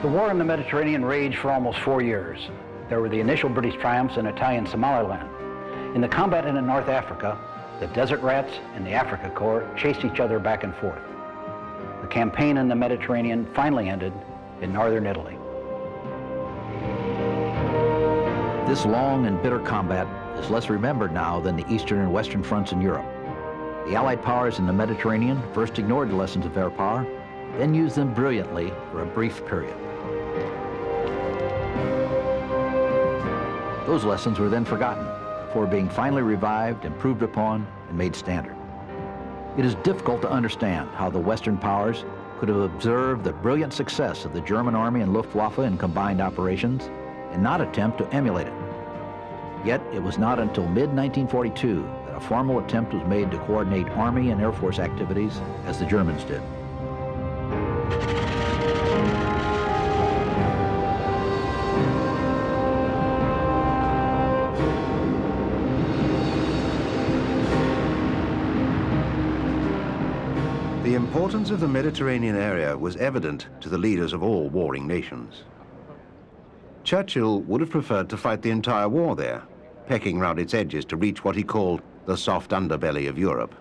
The war in the Mediterranean raged for almost 4 years. There were the initial British triumphs in Italian Somaliland. In the combat in North Africa, the Desert Rats and the Africa Corps chased each other back and forth. The campaign in the Mediterranean finally ended in northern Italy. This long and bitter combat is less remembered now than the Eastern and Western fronts in Europe. The Allied powers in the Mediterranean first ignored the lessons of air power, then used them brilliantly for a brief period. Those lessons were then forgotten before being finally revived, improved upon, and made standard. It is difficult to understand how the Western powers could have observed the brilliant success of the German Army and Luftwaffe in combined operations and not attempt to emulate it. Yet it was not until mid-1942 that a formal attempt was made to coordinate Army and Air Force activities as the Germans did. The importance of the Mediterranean area was evident to the leaders of all warring nations. Churchill would have preferred to fight the entire war there, pecking round its edges to reach what he called the soft underbelly of Europe.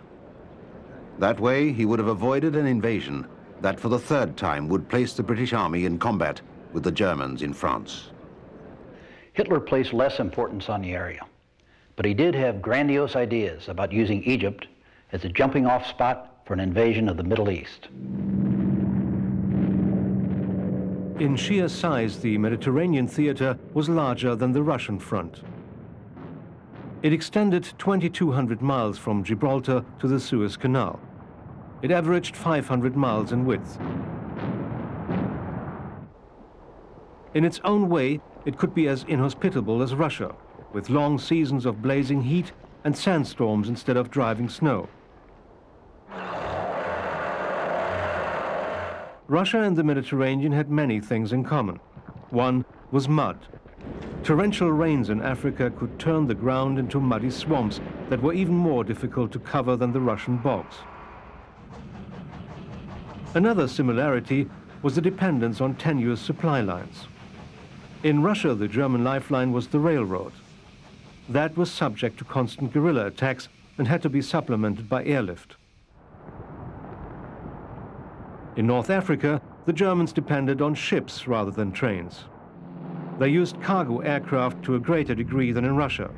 That way, he would have avoided an invasion that for the third time would place the British Army in combat with the Germans in France. Hitler placed less importance on the area, but he did have grandiose ideas about using Egypt as a jumping-off spot for an invasion of the Middle East. In sheer size, the Mediterranean theater was larger than the Russian front. It extended 2,200 miles from Gibraltar to the Suez Canal. It averaged 500 miles in width. In its own way, it could be as inhospitable as Russia, with long seasons of blazing heat and sandstorms instead of driving snow. Russia and the Mediterranean had many things in common. One was mud. Torrential rains in Africa could turn the ground into muddy swamps that were even more difficult to cover than the Russian bogs. Another similarity was the dependence on tenuous supply lines. In Russia, the German lifeline was the railroad. That was subject to constant guerrilla attacks and had to be supplemented by airlift. In North Africa, the Germans depended on ships rather than trains. They used cargo aircraft to a greater degree than in Russia.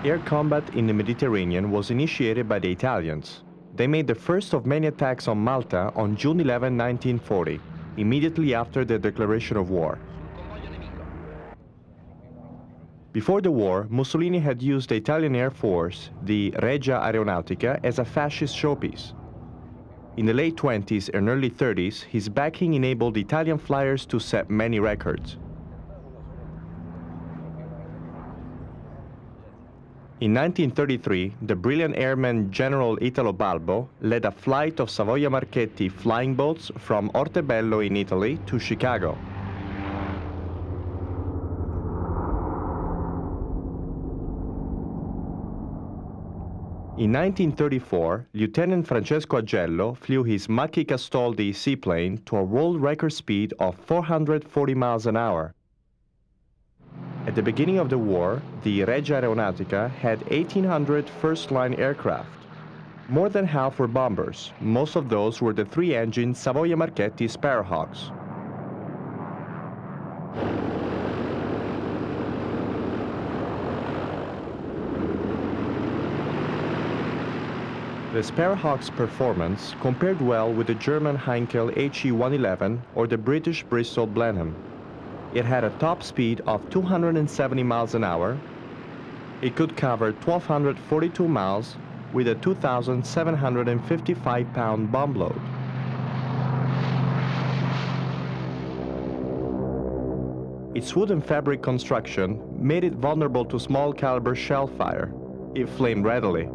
Air combat in the Mediterranean was initiated by the Italians. They made the first of many attacks on Malta on June 11, 1940. Immediately after the declaration of war. Before the war, Mussolini had used the Italian Air Force, the Regia Aeronautica, as a fascist showpiece. In the late 20s and early 30s, his backing enabled Italian flyers to set many records. In 1933, the brilliant airman General Italo Balbo led a flight of Savoia Marchetti flying boats from Ortebello in Italy to Chicago. In 1934, Lieutenant Francesco Agello flew his Macchi Castoldi seaplane to a world record speed of 440 miles an hour. At the beginning of the war, the Regia Aeronautica had 1,800 first-line aircraft. More than half were bombers. Most of those were the three-engine Savoia Marchetti Sparrowhawks. The Sparrowhawk's performance compared well with the German Heinkel HE-111 or the British Bristol Blenheim. It had a top speed of 270 miles an hour. It could cover 1,242 miles with a 2,755-pound bomb load. Its wood and fabric construction made it vulnerable to small-caliber shell fire. It flamed readily.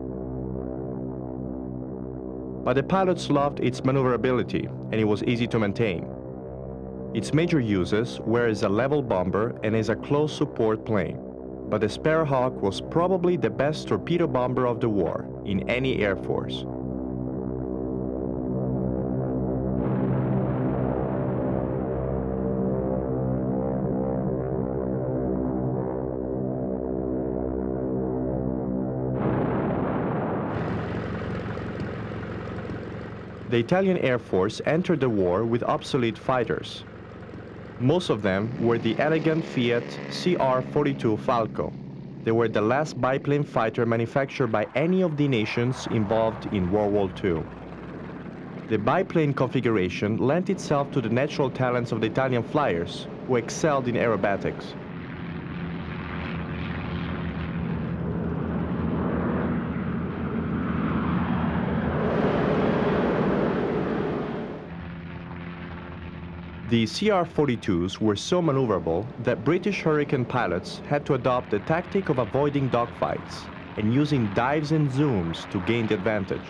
But the pilots loved its maneuverability, and it was easy to maintain. Its major uses were as a level bomber and as a close support plane. But the Sparrowhawk was probably the best torpedo bomber of the war in any air force. The Italian Air Force entered the war with obsolete fighters. Most of them were the elegant Fiat CR-42 Falco. They were the last biplane fighter manufactured by any of the nations involved in World War II. The biplane configuration lent itself to the natural talents of the Italian flyers, who excelled in aerobatics. The CR-42s were so maneuverable that British Hurricane pilots had to adopt the tactic of avoiding dogfights and using dives and zooms to gain the advantage.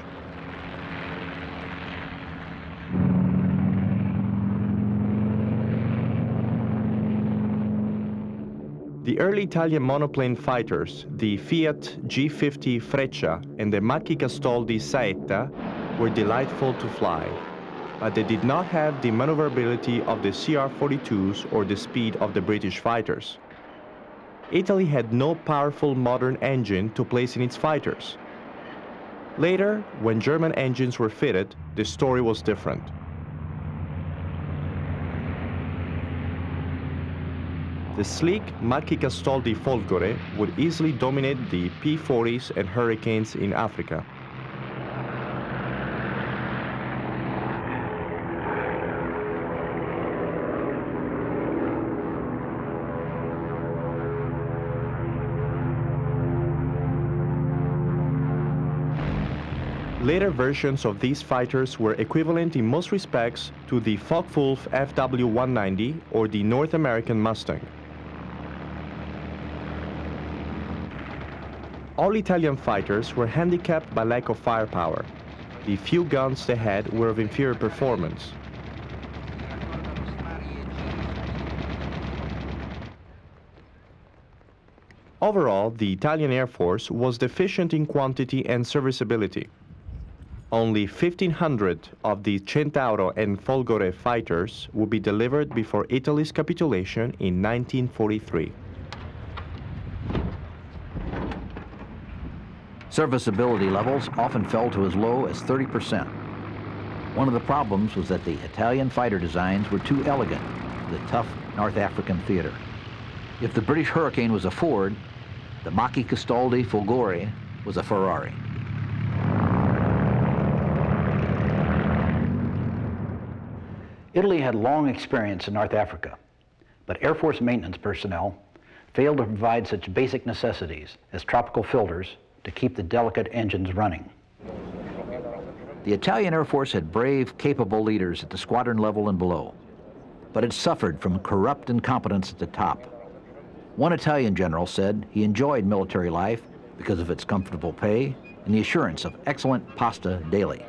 The early Italian monoplane fighters, the Fiat G50 Freccia and the Macchi Castoldi Saetta, were delightful to fly, but they did not have the maneuverability of the CR-42s or the speed of the British fighters. Italy had no powerful modern engine to place in its fighters. Later, when German engines were fitted, the story was different. The sleek Macchi Castoldi Folgore would easily dominate the P-40s and Hurricanes in Africa. Later versions of these fighters were equivalent in most respects to the Focke-Wulf FW-190 or the North American Mustang. All Italian fighters were handicapped by lack of firepower. The few guns they had were of inferior performance. Overall, the Italian Air Force was deficient in quantity and serviceability. Only 1,500 of the Centauro and Folgore fighters would be delivered before Italy's capitulation in 1943. Serviceability levels often fell to as low as 30%. One of the problems was that the Italian fighter designs were too elegant for the tough North African theater. If the British Hurricane was a Ford, the Macchi Castoldi Folgore was a Ferrari. Italy had long experience in North Africa, but Air Force maintenance personnel failed to provide such basic necessities as tropical filters to keep the delicate engines running. The Italian Air Force had brave, capable leaders at the squadron level and below, but it suffered from corrupt incompetence at the top. One Italian general said he enjoyed military life because of its comfortable pay and the assurance of excellent pasta daily.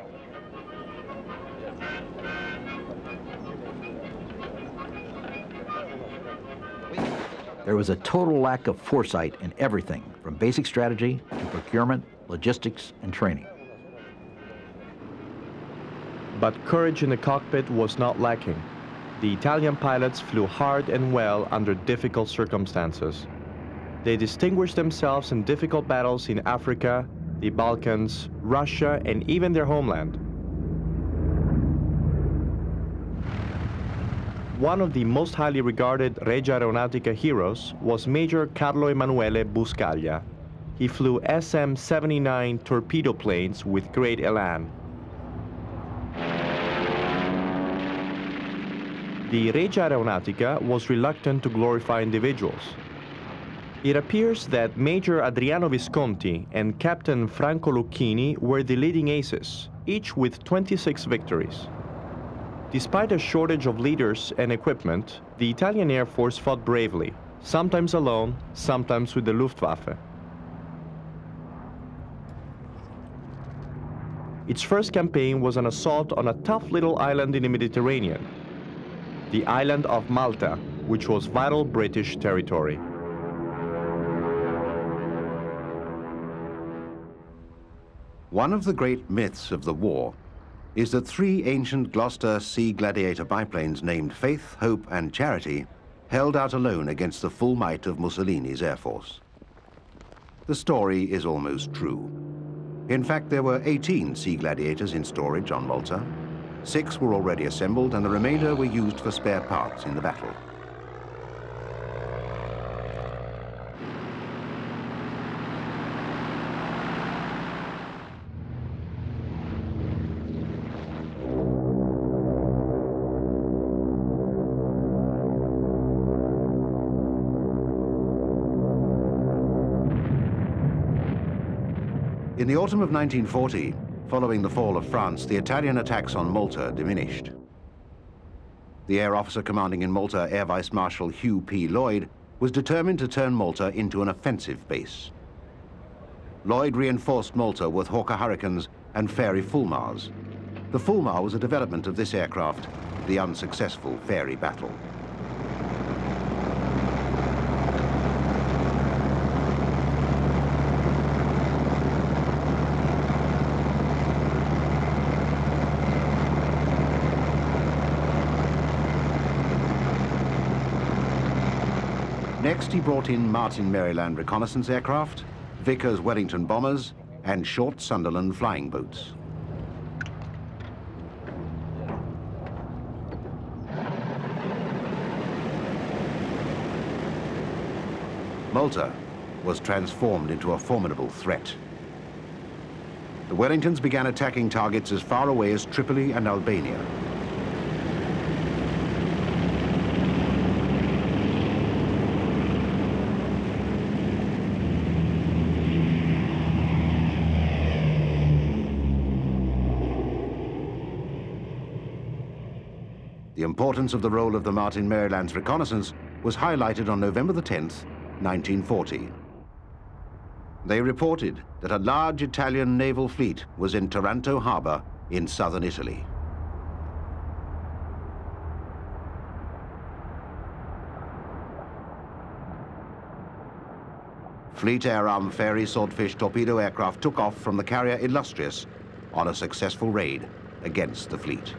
There was a total lack of foresight in everything, from basic strategy to procurement, logistics, and training. But courage in the cockpit was not lacking. The Italian pilots flew hard and well under difficult circumstances. They distinguished themselves in difficult battles in Africa, the Balkans, Russia, and even their homeland. One of the most highly regarded Regia Aeronautica heroes was Major Carlo Emanuele Buscaglia. He flew SM-79 torpedo planes with great elan. The Regia Aeronautica was reluctant to glorify individuals. It appears that Major Adriano Visconti and Captain Franco Lucchini were the leading aces, each with 26 victories. Despite a shortage of leaders and equipment, the Italian Air Force fought bravely, sometimes alone, sometimes with the Luftwaffe. Its first campaign was an assault on a tough little island in the Mediterranean. the island of Malta, which was vital British territory. One of the great myths of the war is that 3 ancient Gloucester Sea Gladiator biplanes named Faith, Hope and Charity held out alone against the full might of Mussolini's air force. The story is almost true. In fact, there were 18 Sea Gladiators in storage on Malta. 6 were already assembled and the remainder were used for spare parts in the battle. In the autumn of 1940, following the fall of France, the Italian attacks on Malta diminished. The air officer commanding in Malta, Air Vice Marshal Hugh P. Lloyd, was determined to turn Malta into an offensive base. Lloyd reinforced Malta with Hawker Hurricanes and Fairey Fulmars. The Fulmar was a development of this aircraft, the unsuccessful Fairey battle. Next, he brought in Martin Maryland reconnaissance aircraft, Vickers Wellington bombers, and Short Sunderland flying boats. Malta was transformed into a formidable threat. The Wellingtons began attacking targets as far away as Tripoli and Albania. The importance of the role of the Martin Maryland's reconnaissance was highlighted on November the 10th, 1940. They reported that a large Italian naval fleet was in Taranto harbor in southern Italy. Fleet Air-Arm Fairey Swordfish torpedo aircraft took off from the carrier Illustrious on a successful raid against the fleet.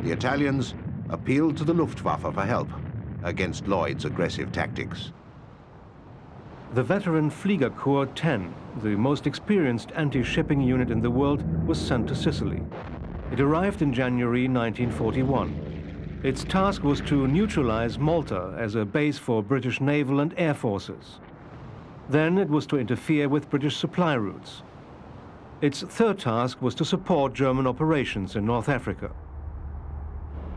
The Italians appealed to the Luftwaffe for help against Lloyd's aggressive tactics. The veteran Fliegerkorps 10, the most experienced anti-shipping unit in the world, was sent to Sicily. It arrived in January 1941. Its task was to neutralize Malta as a base for British naval and air forces. Then it was to interfere with British supply routes. Its third task was to support German operations in North Africa.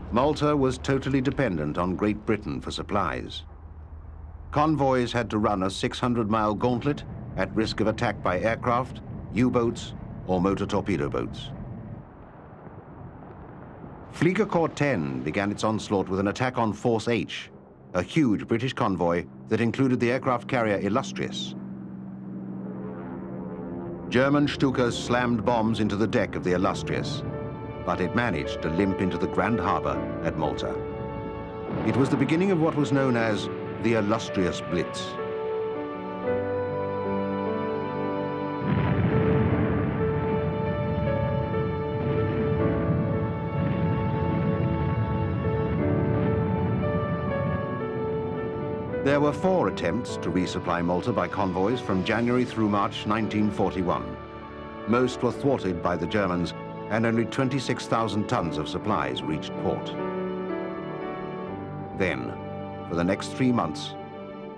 Malta was totally dependent on Great Britain for supplies. Convoys had to run a 600-mile gauntlet at risk of attack by aircraft, U-boats, or motor torpedo boats. Fliegerkorps 10 began its onslaught with an attack on Force H, a huge British convoy that included the aircraft carrier Illustrious. German Stukas slammed bombs into the deck of the Illustrious, but it managed to limp into the Grand Harbor at Malta. It was the beginning of what was known as the Illustrious Blitz. There were 4 attempts to resupply Malta by convoys from January through March 1941. Most were thwarted by the Germans, and only 26,000 tons of supplies reached port. Then, for the next 3 months,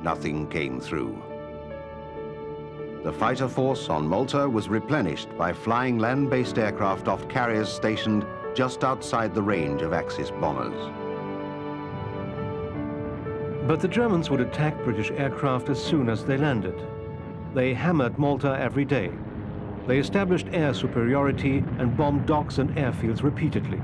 nothing came through. The fighter force on Malta was replenished by flying land-based aircraft off carriers stationed just outside the range of Axis bombers. But the Germans would attack British aircraft as soon as they landed. They hammered Malta every day. They established air superiority and bombed docks and airfields repeatedly.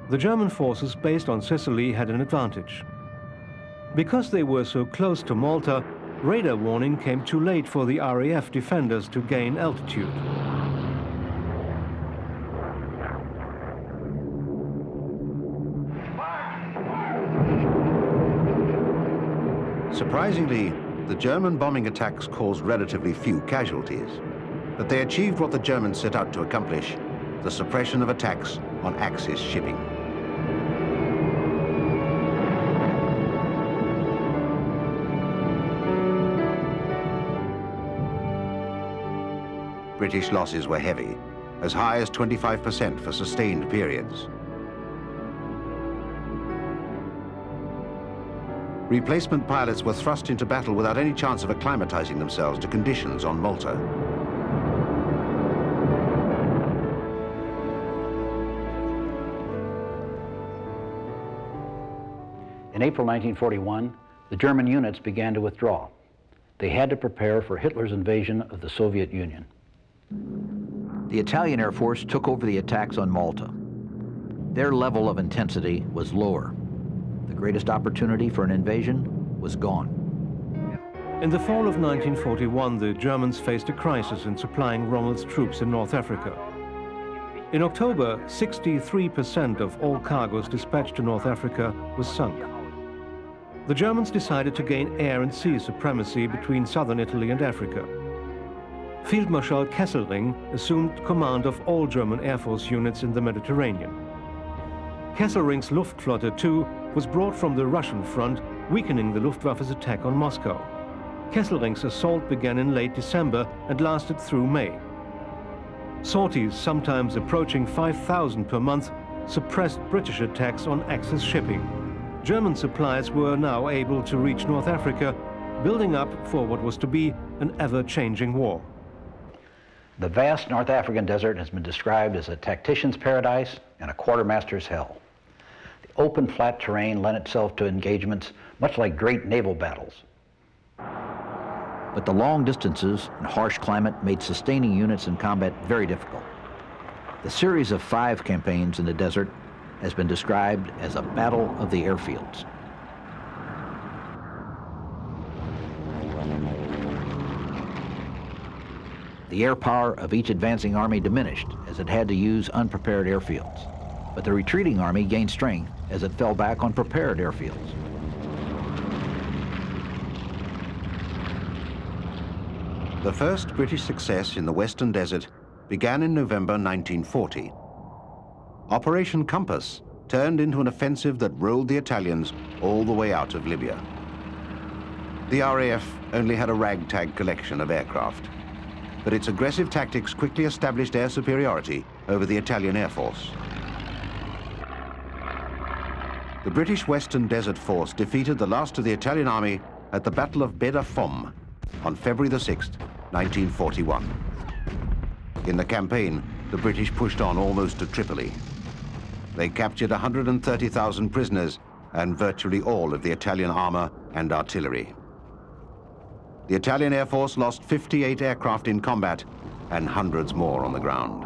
the German forces based on Sicily had an advantage. Because they were so close to Malta, radar warning came too late for the RAF defenders to gain altitude. Surprisingly, the German bombing attacks caused relatively few casualties, but they achieved what the Germans set out to accomplish, the suppression of attacks on Axis shipping. British losses were heavy, as high as 25% for sustained periods. Replacement pilots were thrust into battle without any chance of acclimatizing themselves to conditions on Malta. In April 1941, the German units began to withdraw. They had to prepare for Hitler's invasion of the Soviet Union. The Italian Air Force took over the attacks on Malta. Their level of intensity was lower. The greatest opportunity for an invasion was gone. In the fall of 1941, the Germans faced a crisis in supplying Rommel's troops in North Africa. In October, 63% of all cargoes dispatched to North Africa was sunk. The Germans decided to gain air and sea supremacy between southern Italy and Africa. Field Marshal Kesselring assumed command of all German Air Force units in the Mediterranean. Kesselring's Luftflotte II was brought from the Russian front, weakening the Luftwaffe's attack on Moscow. Kesselring's assault began in late December and lasted through May. Sorties, sometimes approaching 5,000 per month, suppressed British attacks on Axis shipping. German supplies were now able to reach North Africa, building up for what was to be an ever-changing war. The vast North African desert has been described as a tactician's paradise and a quartermaster's hell. The open, flat terrain lent itself to engagements much like great naval battles. But the long distances and harsh climate made sustaining units in combat very difficult. The series of 5 campaigns in the desert has been described as a battle of the airfields. The air power of each advancing army diminished as it had to use unprepared airfields. But the retreating army gained strength as it fell back on prepared airfields. The first British success in the Western Desert began in November 1940. Operation Compass turned into an offensive that rolled the Italians all the way out of Libya. The RAF only had a ragtag collection of aircraft, but its aggressive tactics quickly established air superiority over the Italian Air Force. The British Western Desert Force defeated the last of the Italian army at the Battle of Beda Fom on February the 6th, 1941. In the campaign, the British pushed on almost to Tripoli. They captured 130,000 prisoners and virtually all of the Italian armor and artillery. The Italian Air Force lost 58 aircraft in combat and hundreds more on the ground.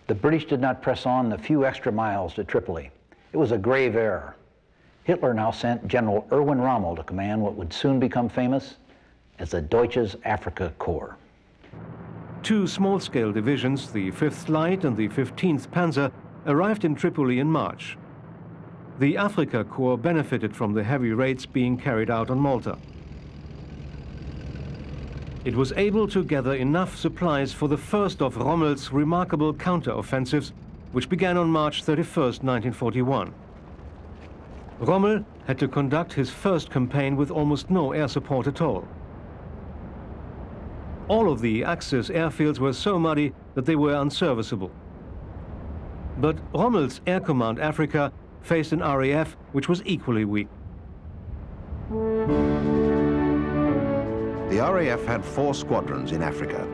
The British did not press on the few extra miles to Tripoli. It was a grave error. Hitler now sent General Erwin Rommel to command what would soon become famous as the Deutsches Afrika Korps. 2 small-scale divisions, the 5th Light and the 15th Panzer, arrived in Tripoli in March. The Afrika Korps benefited from the heavy raids being carried out on Malta. It was able to gather enough supplies for the first of Rommel's remarkable counter-offensives, which began on March 31st, 1941. Rommel had to conduct his first campaign with almost no air support at all. All of the Axis airfields were so muddy that they were unserviceable. But Rommel's Air Command Africa faced an RAF which was equally weak. The RAF had 4 squadrons in Africa,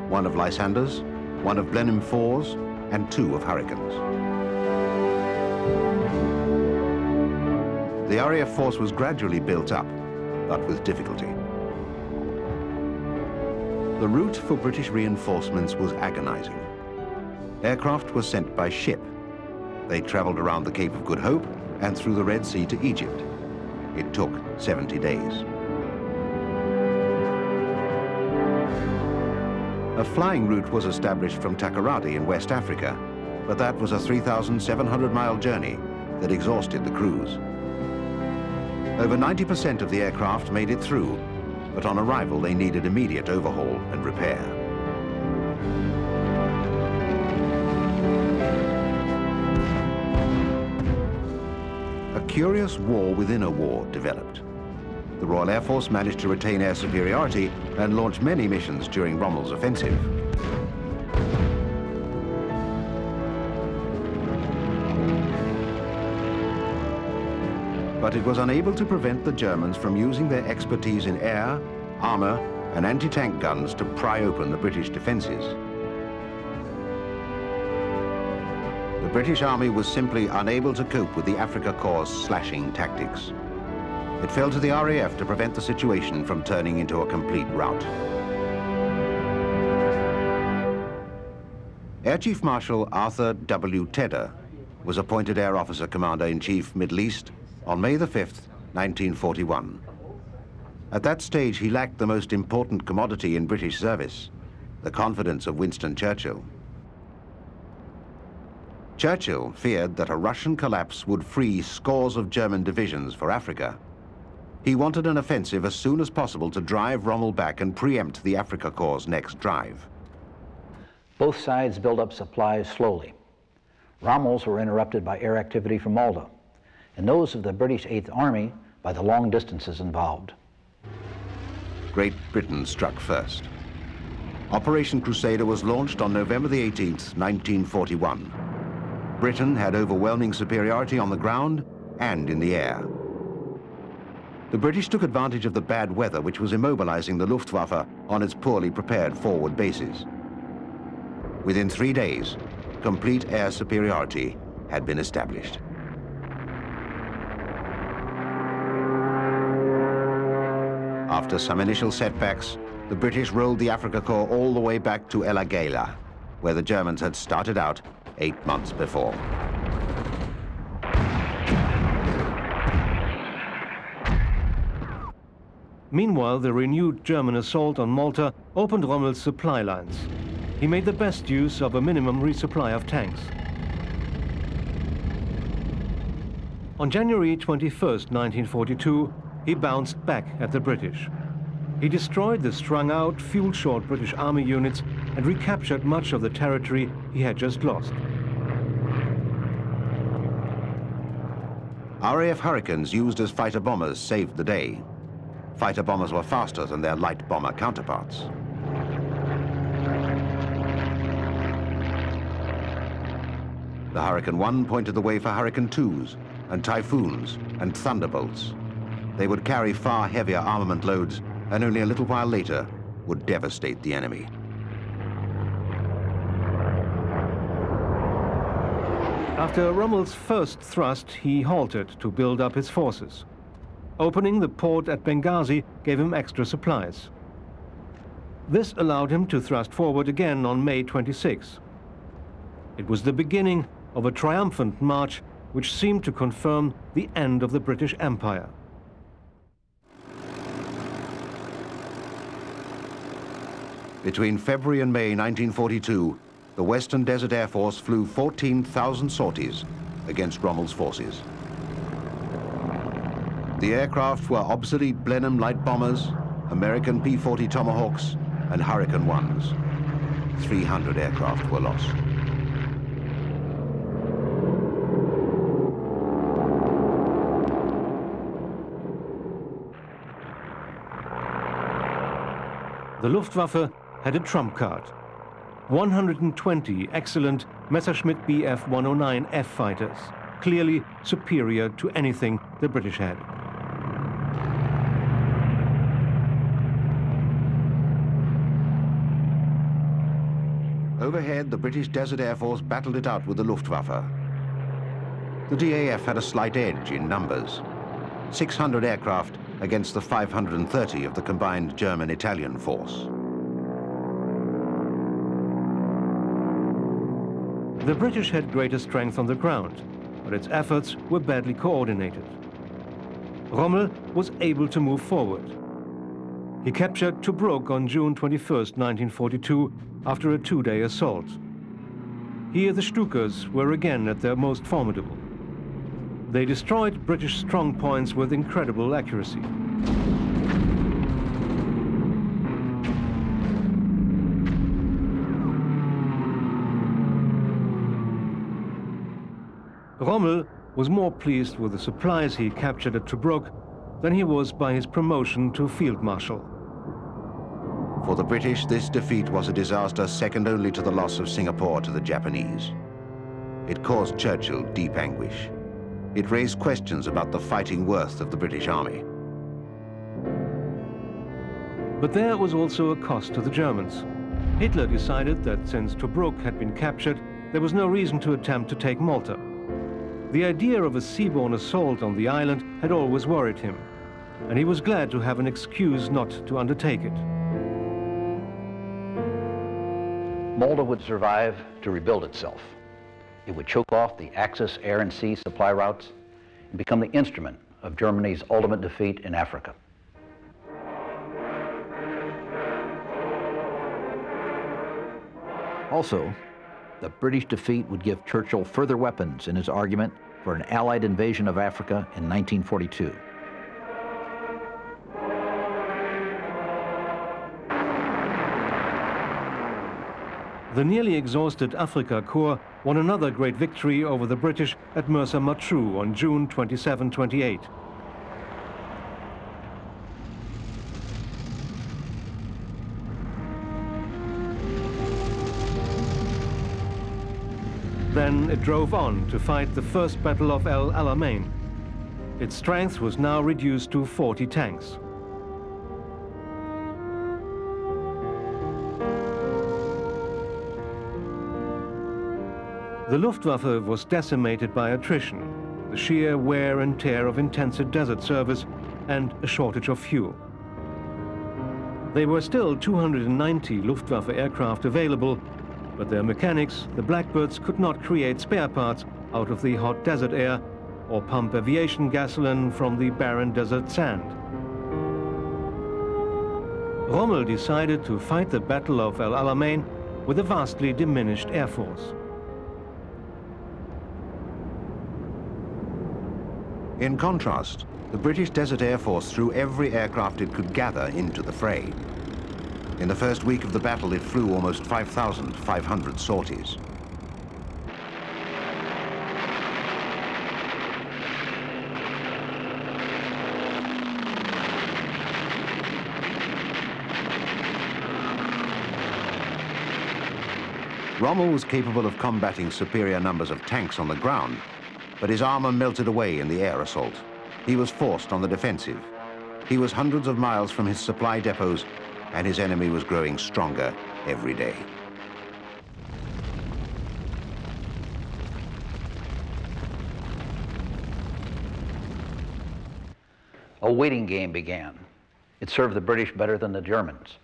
1 of Lysanders, 1 of Blenheim 4s, and 2 of Hurricanes. The RAF force was gradually built up, but with difficulty. The route for British reinforcements was agonizing. Aircraft was sent by ship. They traveled around the Cape of Good Hope and through the Red Sea to Egypt. It took 70 days. A flying route was established from Takoradi in West Africa, but that was a 3,700-mile journey that exhausted the crews. Over 90% of the aircraft made it through, but on arrival they needed immediate overhaul and repair. A curious war within a war developed. The Royal Air Force managed to retain air superiority and launch many missions during Rommel's offensive. But it was unable to prevent the Germans from using their expertise in air, armor, and anti-tank guns to pry open the British defenses. The British Army was simply unable to cope with the Afrika Korps' slashing tactics. It fell to the RAF to prevent the situation from turning into a complete rout. Air Chief Marshal Arthur W. Tedder was appointed Air Officer Commander-in-Chief, Middle East, on May the 5th, 1941. At that stage, he lacked the most important commodity in British service, the confidence of Winston Churchill. Churchill feared that a Russian collapse would free scores of German divisions for Africa. He wanted an offensive as soon as possible to drive Rommel back and preempt the Afrika Korps' next drive. Both sides built up supplies slowly. Rommel's were interrupted by air activity from Malta, and those of the British 8th Army by the long distances involved. Great Britain struck first. Operation Crusader was launched on November the 18th, 1941. Britain had overwhelming superiority on the ground and in the air. The British took advantage of the bad weather, which was immobilizing the Luftwaffe on its poorly prepared forward bases. Within 3 days, complete air superiority had been established. After some initial setbacks, the British rolled the Afrika Korps all the way back to El Agheila, where the Germans had started out 8 months before. Meanwhile, the renewed German assault on Malta opened Rommel's supply lines. He made the best use of a minimum resupply of tanks. On January 21st, 1942, he bounced back at the British. He destroyed the strung-out, fuel-short British Army units and recaptured much of the territory he had just lost. RAF Hurricanes used as fighter bombers saved the day. Fighter bombers were faster than their light bomber counterparts. The Hurricane 1 pointed the way for Hurricane 2s and Typhoons and Thunderbolts. They would carry far heavier armament loads and only a little while later would devastate the enemy. After Rommel's first thrust, he halted to build up his forces. Opening the port at Benghazi gave him extra supplies. This allowed him to thrust forward again on May 26. It was the beginning of a triumphant march which seemed to confirm the end of the British Empire. Between February and May 1942, the Western Desert Air Force flew 14,000 sorties against Rommel's forces. The aircraft were obsolete Blenheim light bombers, American P-40 Tomahawks, and Hurricane 1s. 300 aircraft were lost. The Luftwaffe had a trump card. 120 excellent Messerschmitt Bf 109F fighters, clearly superior to anything the British had. Overhead, the British Desert Air Force battled it out with the Luftwaffe. The DAF had a slight edge in numbers. 600 aircraft against the 530 of the combined German-Italian force. The British had greater strength on the ground, but its efforts were badly coordinated. Rommel was able to move forward. He captured Tobruk on June 21, 1942, after a two-day assault. Here the Stukas were again at their most formidable. They destroyed British strong points with incredible accuracy. Rommel was more pleased with the supplies he captured at Tobruk than he was by his promotion to Field Marshal. For the British, this defeat was a disaster second only to the loss of Singapore to the Japanese. It caused Churchill deep anguish. It raised questions about the fighting worth of the British Army. But there was also a cost to the Germans. Hitler decided that since Tobruk had been captured, there was no reason to attempt to take Malta. The idea of a seaborne assault on the island had always worried him, and he was glad to have an excuse not to undertake it. Malta would survive to rebuild itself. It would choke off the Axis air and sea supply routes and become the instrument of Germany's ultimate defeat in Africa. Also, the British defeat would give Churchill further weapons in his argument for an Allied invasion of Africa in 1942. The nearly exhausted Afrika Korps won another great victory over the British at Mersa Matruh on June 27-28. Then it drove on to fight the First Battle of El Alamein. Its strength was now reduced to 40 tanks. The Luftwaffe was decimated by attrition, the sheer wear and tear of intensive desert service, and a shortage of fuel. There were still 290 Luftwaffe aircraft available, but their mechanics, the Blackbirds, could not create spare parts out of the hot desert air or pump aviation gasoline from the barren desert sand. Rommel decided to fight the Battle of El Alamein with a vastly diminished air force. In contrast, the British Desert Air Force threw every aircraft it could gather into the fray. In the first week of the battle, it flew almost 5,500 sorties. Rommel was capable of combating superior numbers of tanks on the ground, but his armor melted away in the air assault. He was forced on the defensive. He was hundreds of miles from his supply depots, and his enemy was growing stronger every day. A waiting game began. It served the British better than the Germans.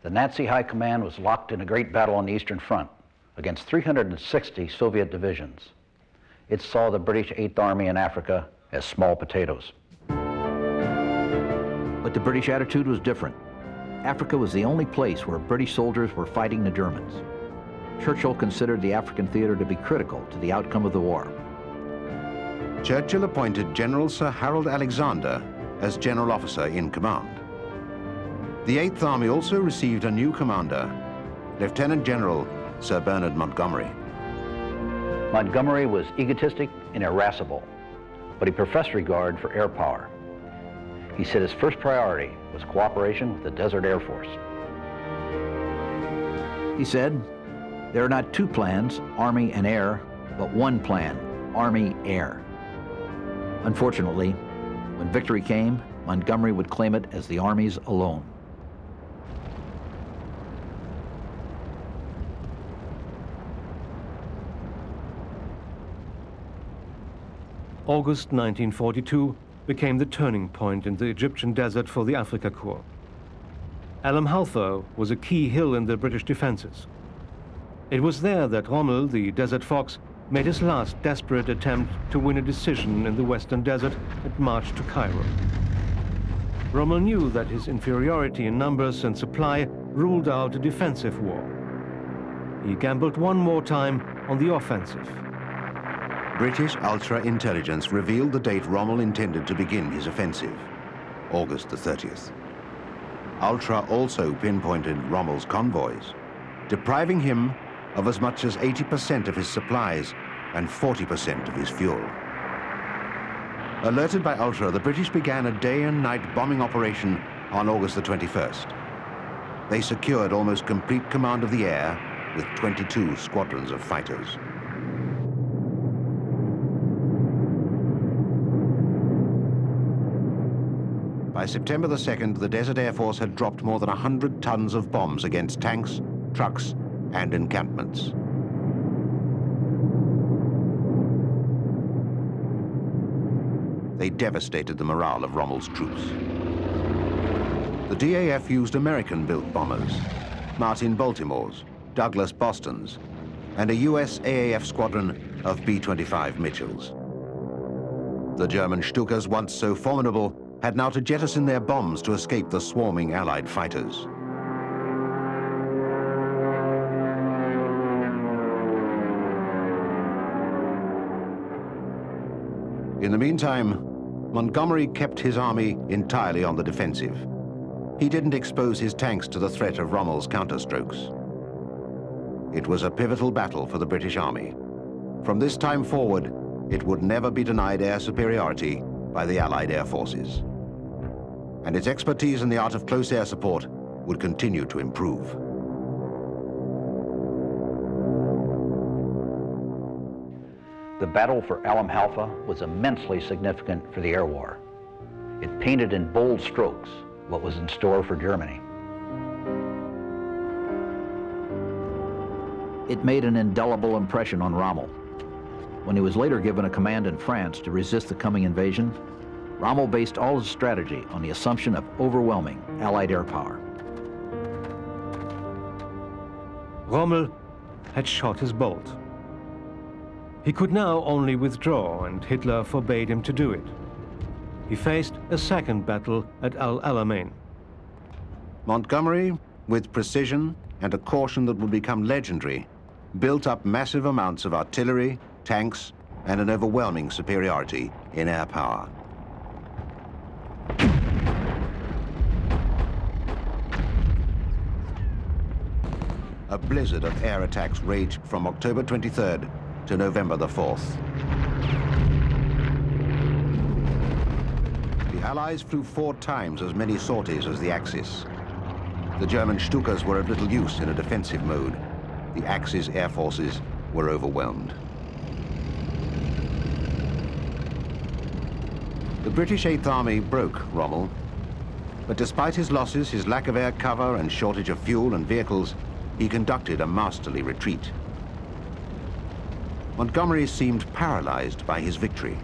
The Nazi High Command was locked in a great battle on the Eastern Front against 360 Soviet divisions. It saw the British 8th Army in Africa as small potatoes. But the British attitude was different. Africa was the only place where British soldiers were fighting the Germans. Churchill considered the African theater to be critical to the outcome of the war. Churchill appointed General Sir Harold Alexander as general officer in command. The 8th Army also received a new commander, Lieutenant General Sir Bernard Montgomery. Montgomery was egotistic and irascible, but he professed regard for air power. He said his first priority was cooperation with the Desert Air Force. He said, there are not two plans, Army and Air, but one plan, Army-Air. Unfortunately, when victory came, Montgomery would claim it as the Army's alone. August 1942 became the turning point in the Egyptian desert for the Afrika Korps. Alam Halfa was a key hill in the British defenses. It was there that Rommel, the Desert Fox, made his last desperate attempt to win a decision in the Western Desert and march to Cairo. Rommel knew that his inferiority in numbers and supply ruled out a defensive war. He gambled one more time on the offensive. British ultra-intelligence revealed the date Rommel intended to begin his offensive, August the 30th. Ultra also pinpointed Rommel's convoys, depriving him of as much as 80% of his supplies and 40% of his fuel. Alerted by Ultra, the British began a day and night bombing operation on August the 21st. They secured almost complete command of the air with 22 squadrons of fighters. By September the 2nd, the Desert Air Force had dropped more than 100 tons of bombs against tanks, trucks, and encampments. They devastated the morale of Rommel's troops. The DAF used American-built bombers, Martin Baltimores, Douglas Bostons, and a US AAF squadron of B-25 Mitchells. The German Stukas, once so formidable, had now to jettison their bombs to escape the swarming Allied fighters. In the meantime, Montgomery kept his army entirely on the defensive. He didn't expose his tanks to the threat of Rommel's counterstrokes. It was a pivotal battle for the British Army. From this time forward, it would never be denied air superiority by the Allied air forces. And its expertise in the art of close air support would continue to improve. The battle for Alam Halfa was immensely significant for the air war. It painted in bold strokes what was in store for Germany. It made an indelible impression on Rommel. When he was later given a command in France to resist the coming invasion, Rommel based all his strategy on the assumption of overwhelming Allied air power. Rommel had shot his bolt. He could now only withdraw, and Hitler forbade him to do it. He faced a second battle at El Alamein. Montgomery, with precision and a caution that would become legendary, built up massive amounts of artillery, tanks, and an overwhelming superiority in air power. A blizzard of air attacks raged from October 23rd to November the 4th. The Allies flew 4 times as many sorties as the Axis. The German Stukas were of little use in a defensive mode. The Axis air forces were overwhelmed. The British 8th Army broke Rommel, but despite his losses, his lack of air cover and shortage of fuel and vehicles, he conducted a masterly retreat. Montgomery seemed paralyzed by his victory.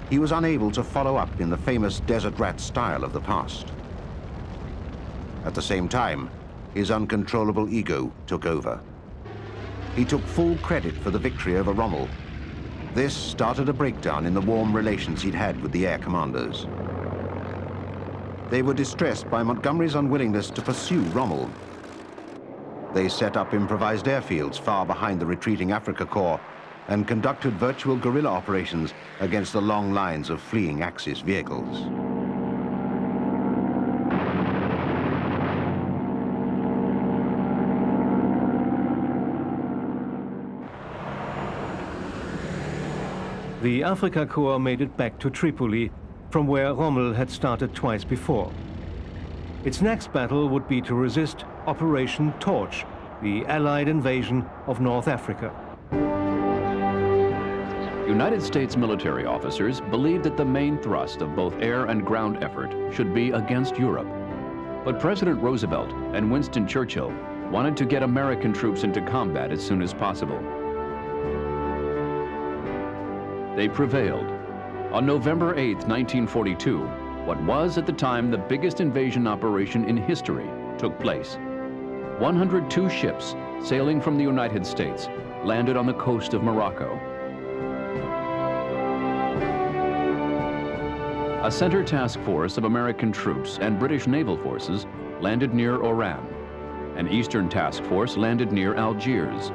He was unable to follow up in the famous desert rat style of the past. At the same time, his uncontrollable ego took over. He took full credit for the victory over Rommel. This started a breakdown in the warm relations he'd had with the air commanders. They were distressed by Montgomery's unwillingness to pursue Rommel. They set up improvised airfields far behind the retreating Afrika Korps and conducted virtual guerrilla operations against the long lines of fleeing Axis vehicles. The Afrika Korps made it back to Tripoli, from where Rommel had started twice before. Its next battle would be to resist Operation Torch, the Allied invasion of North Africa. United States military officers believed that the main thrust of both air and ground effort should be against Europe. But President Roosevelt and Winston Churchill wanted to get American troops into combat as soon as possible. They prevailed. On November 8, 1942, what was at the time the biggest invasion operation in history took place. 102 ships, sailing from the United States, landed on the coast of Morocco. A center task force of American troops and British naval forces landed near Oran. An eastern task force landed near Algiers.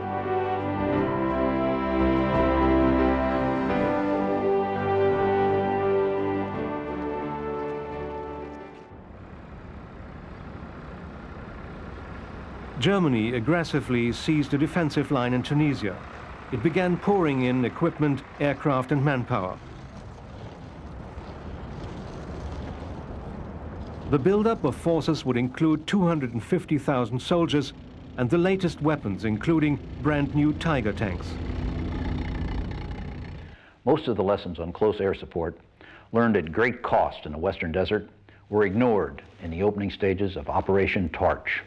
Germany aggressively seized a defensive line in Tunisia. It began pouring in equipment, aircraft and manpower. The buildup of forces would include 250,000 soldiers and the latest weapons, including brand new Tiger tanks. Most of the lessons on close air support, learned at great cost in the Western Desert, were ignored in the opening stages of Operation Torch.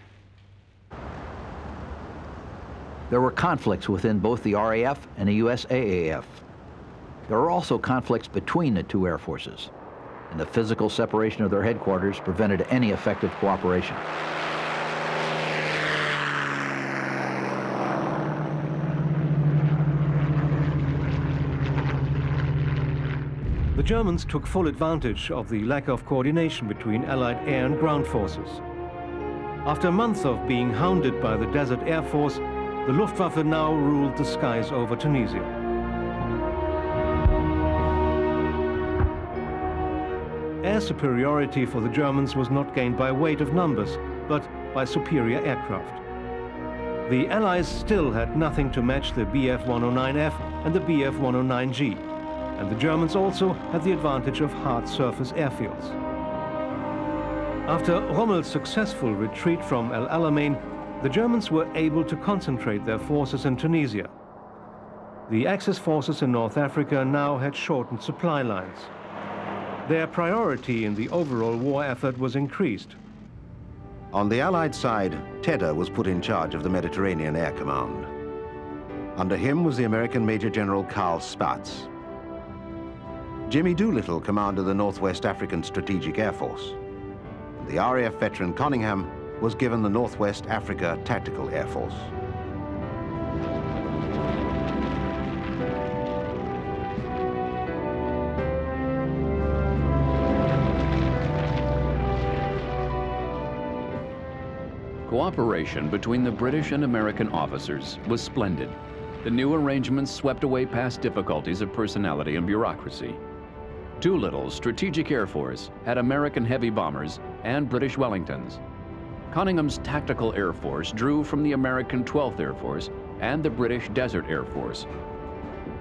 There were conflicts within both the RAF and the USAAF. There were also conflicts between the two air forces, and the physical separation of their headquarters prevented any effective cooperation. The Germans took full advantage of the lack of coordination between Allied air and ground forces. After months of being hounded by the Desert Air Force, the Luftwaffe now ruled the skies over Tunisia. Air superiority for the Germans was not gained by weight of numbers, but by superior aircraft. The Allies still had nothing to match the Bf-109F and the Bf-109G, and the Germans also had the advantage of hard surface airfields. After Rommel's successful retreat from El Alamein, the Germans were able to concentrate their forces in Tunisia. The Axis forces in North Africa now had shortened supply lines. Their priority in the overall war effort was increased. On the Allied side, Tedder was put in charge of the Mediterranean Air Command. Under him was the American Major General Carl Spaatz. Jimmy Doolittle commanded the Northwest African Strategic Air Force. The RAF veteran Conyngham was given the Northwest Africa Tactical Air Force. Cooperation between the British and American officers was splendid. The new arrangements swept away past difficulties of personality and bureaucracy. Doolittle's Strategic Air Force had American heavy bombers and British Wellingtons. Coningham's Tactical Air Force drew from the American 12th Air Force and the British Desert Air Force.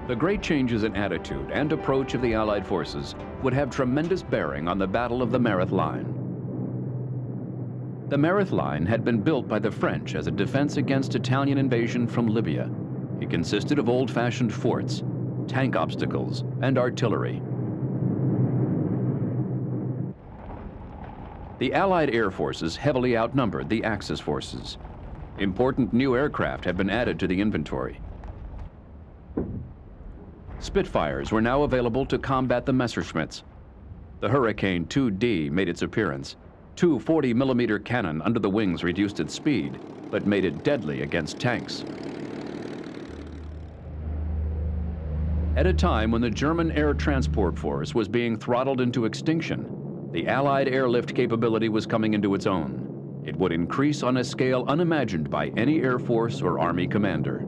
The great changes in attitude and approach of the Allied forces would have tremendous bearing on the Battle of the Mareth Line. The Mareth Line had been built by the French as a defense against Italian invasion from Libya. It consisted of old-fashioned forts, tank obstacles, and artillery. The Allied air forces heavily outnumbered the Axis forces. Important new aircraft had been added to the inventory. Spitfires were now available to combat the Messerschmitts. The Hurricane 2D made its appearance. Two 40mm cannon under the wings reduced its speed, but made it deadly against tanks. At a time when the German Air Transport Force was being throttled into extinction, the Allied airlift capability was coming into its own. It would increase on a scale unimagined by any Air Force or Army commander.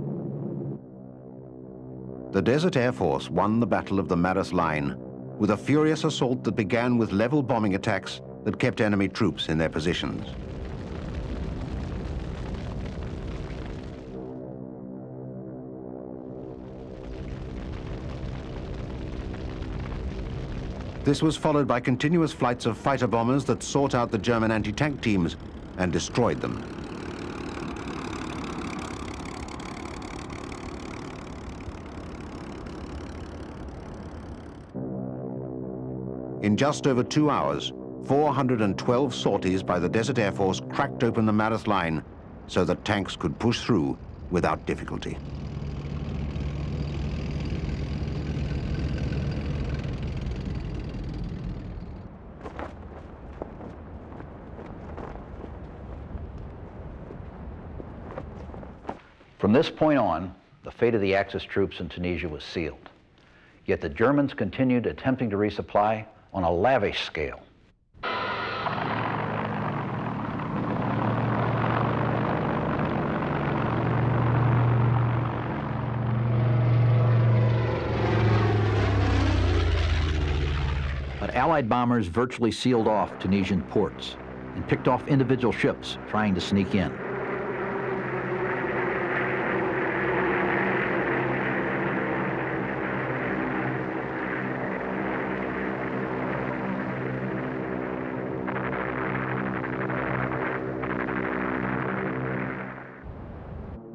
The Desert Air Force won the Battle of the Mareth Line with a furious assault that began with level bombing attacks that kept enemy troops in their positions. This was followed by continuous flights of fighter bombers that sought out the German anti-tank teams and destroyed them. In just over 2 hours, 412 sorties by the Desert Air Force cracked open the Mareth Line so that tanks could push through without difficulty. From this point on, the fate of the Axis troops in Tunisia was sealed. Yet the Germans continued attempting to resupply on a lavish scale. But Allied bombers virtually sealed off Tunisian ports and picked off individual ships trying to sneak in.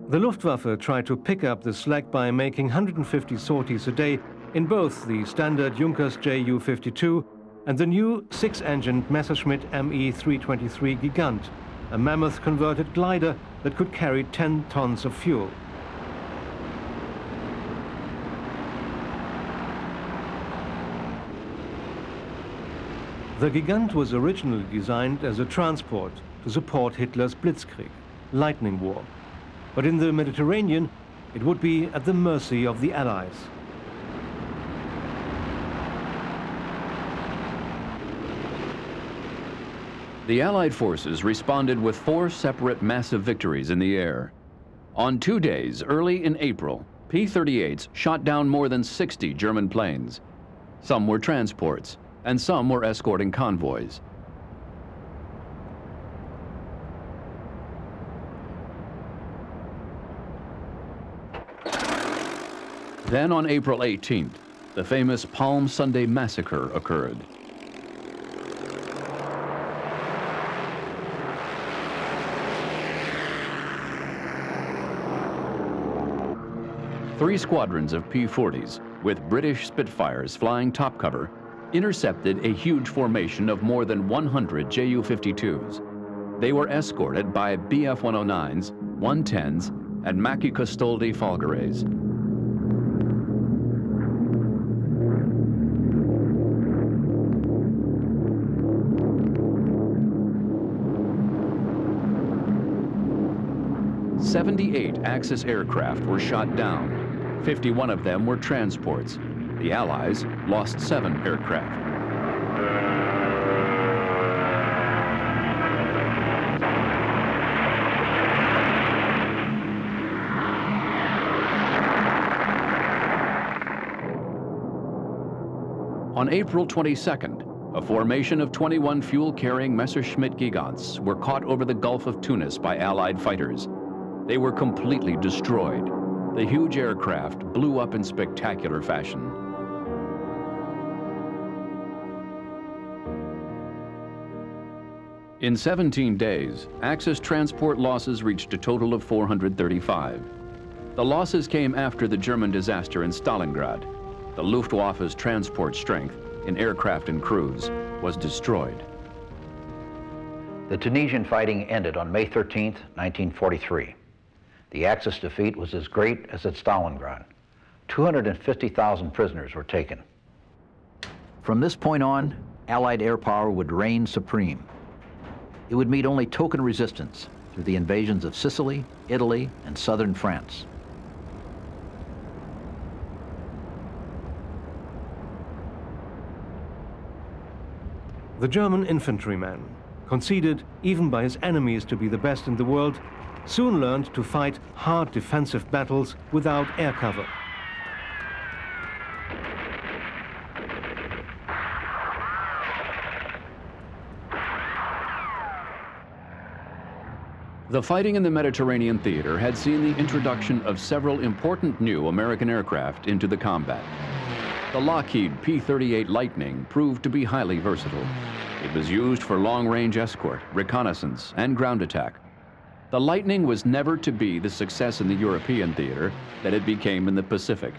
The Luftwaffe tried to pick up the slack by making 150 sorties a day in both the standard Junkers Ju-52 and the new 6-engined Messerschmitt Me-323 Gigant, a mammoth converted glider that could carry 10 tons of fuel. The Gigant was originally designed as a transport to support Hitler's Blitzkrieg, lightning war. But in the Mediterranean, it would be at the mercy of the Allies. The Allied forces responded with 4 separate massive victories in the air. On 2 days, early in April, P-38s shot down more than 60 German planes. Some were transports, and some were escorting convoys. Then on April 18th, the famous Palm Sunday massacre occurred. Three squadrons of P-40s, with British Spitfires flying top cover, intercepted a huge formation of more than 100 Ju-52s. They were escorted by Bf-109s, 110s, and Macchi-Custodie Folgeres. "78 Axis aircraft were shot down. 51 of them were transports. The Allies lost 7 aircraft. On April 22nd, a formation of 21 fuel-carrying Messerschmitt Gigants were caught over the Gulf of Tunis by Allied fighters. They were completely destroyed. The huge aircraft blew up in spectacular fashion. In 17 days, Axis transport losses reached a total of 435. The losses came after the German disaster in Stalingrad. The Luftwaffe's transport strength in aircraft and crews was destroyed. The Tunisian fighting ended on May 13th, 1943. The Axis defeat was as great as at Stalingrad. 250,000 prisoners were taken. From this point on, Allied air power would reign supreme. It would meet only token resistance through the invasions of Sicily, Italy, and southern France. The German infantryman, considered even by his enemies to be the best in the world, soon learned to fight hard defensive battles without air cover. The fighting in the Mediterranean theater had seen the introduction of several important new American aircraft into the combat. The Lockheed P-38 Lightning proved to be highly versatile. It was used for long-range escort, reconnaissance, and ground attack. The Lightning was never to be the success in the European theater that it became in the Pacific,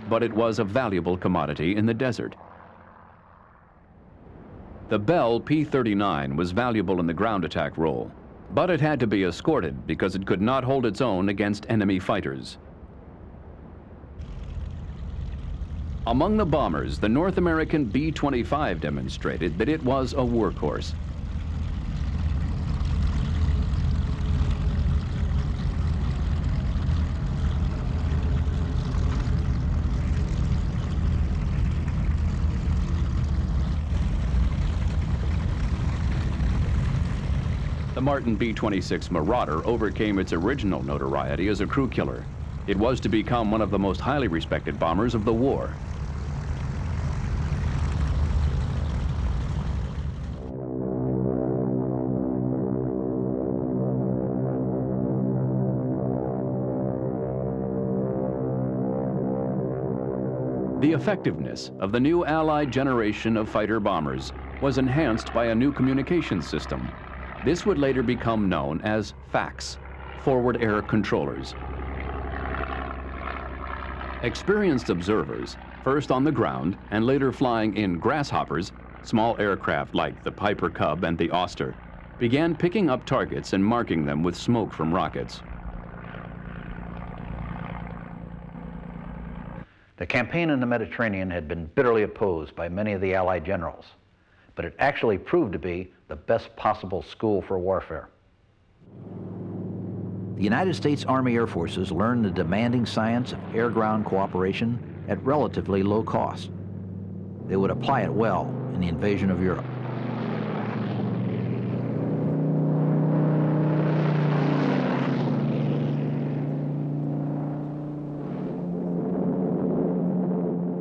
but it was a valuable commodity in the desert. The Bell P-39 was valuable in the ground attack role, but it had to be escorted because it could not hold its own against enemy fighters. Among the bombers, the North American B-25 demonstrated that it was a workhorse. Martin B-26 Marauder overcame its original notoriety as a crew killer. It was to become one of the most highly respected bombers of the war. The effectiveness of the new Allied generation of fighter bombers was enhanced by a new communications system. This would later become known as FACS, Forward Air Controllers. Experienced observers, first on the ground and later flying in grasshoppers, small aircraft like the Piper Cub and the Auster, began picking up targets and marking them with smoke from rockets. The campaign in the Mediterranean had been bitterly opposed by many of the Allied generals, but it actually proved to be the best possible school for warfare. The United States Army Air Forces learned the demanding science of air-ground cooperation at relatively low cost. They would apply it well in the invasion of Europe.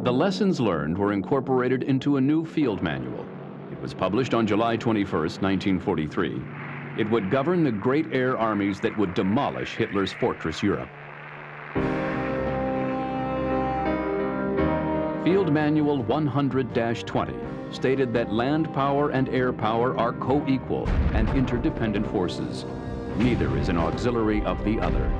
The lessons learned were incorporated into a new field manual. It was published on July 21st, 1943. It would govern the great air armies that would demolish Hitler's fortress Europe. Field Manual 100-20 stated that land power and air power are co-equal and interdependent forces. Neither is an auxiliary of the other.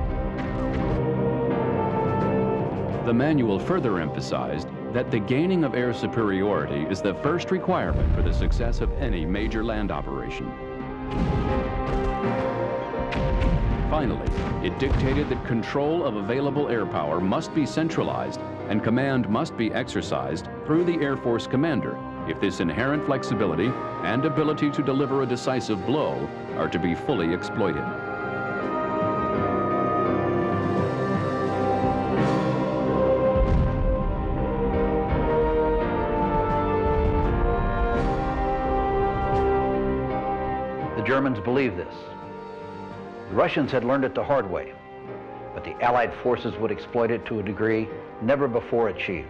The manual further emphasized that the gaining of air superiority is the first requirement for the success of any major land operation. Finally, it dictated that control of available air power must be centralized and command must be exercised through the Air Force commander if this inherent flexibility and ability to deliver a decisive blow are to be fully exploited. The Germans believed this. The Russians had learned it the hard way, but the Allied forces would exploit it to a degree never before achieved.